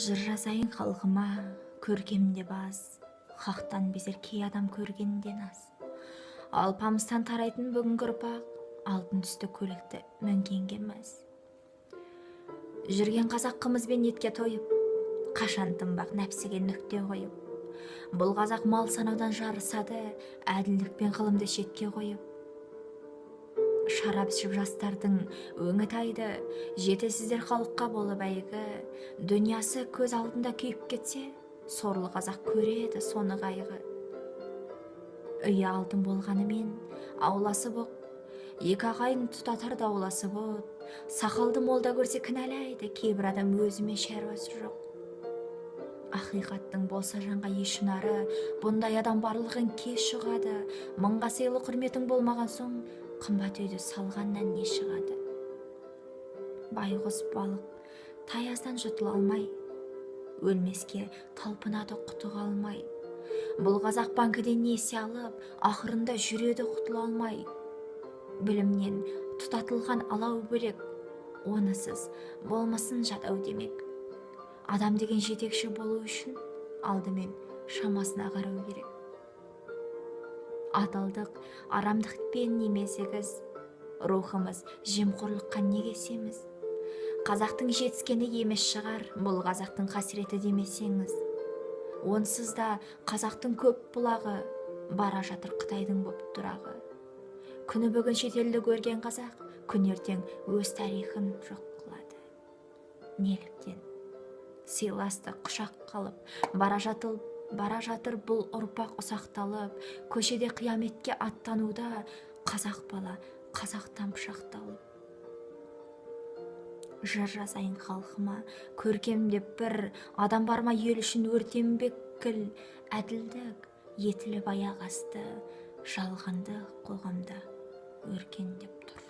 Жыр жазайын халқыма, көркемде баз, хақтан безер кей адам көргенден аз. Алпамыстан тарайтын бүгінгі ұрпақ, алтын түсті көлікті мінгенге мәз. Жүрген қазақ қымызбен етке тойып, қашан тынбақ нәпсіге нүкте қойып. Бұл қазақ мал санаудан жарысады, әділдік пен ғылымды шетке қойып. Шарап ішіп жастардың өңі тайды, жетесіздер халыққа болып әйгі. Дүниясы көз алдында күйіп кетсе, сорлы қазақ көреді соны қайғы. Үйі алтын болғанымен ауласы бұқ, екі ағайын тұтатар дауласы бұд. Сақалды молда көрсе кінәлайды, кейбір адам өзімен шаруасы жоқ. Ақиқаттың болса жанға еш ұнары, бұндай адам барлығын кеш шығады. Мыңға сыйлы құрметің болмаған соң, қымбат үйді салғаннан не шығады. Байғұс балық таяздан жұтыла алмай, өлмеске талпынады құтыға алмай. Бұл қазақ банкіден несие алып, ақырында жүреді құтыла алмай. Білімнен тұтатылған алау бөлек, онысыз болмасын жадау демек. Адам деген жетекші болу үшін алдымен шамасына қарау керек. Адалдық арамдықпен немесегіз, рухымыз жемқорлыққа неге семіз. Қазақтың жетіскені емес шығар, бұл қазақтың қасіреті демесеңіз. Онсыз да қазақтың көп бұлағы, бара жатыр Қытайдың боп тұрағы. Күні бүгін шетелді көрген қазақ, күн ертең өз тарихын жоқ қылады. Неліктен? Сыйласты құшақ қалып, бара жатыр бұл ұрпақ ұсақталып, көшеде қияметке аттануда қазақ бала қазақтан пышақталып. Жыр жазайын халқыма, көркемде бір адам бар ма ел үшін өртенбек кіл, әділдік етіліп аяқ асты, жалғанды қоғамда өркендеп тұр.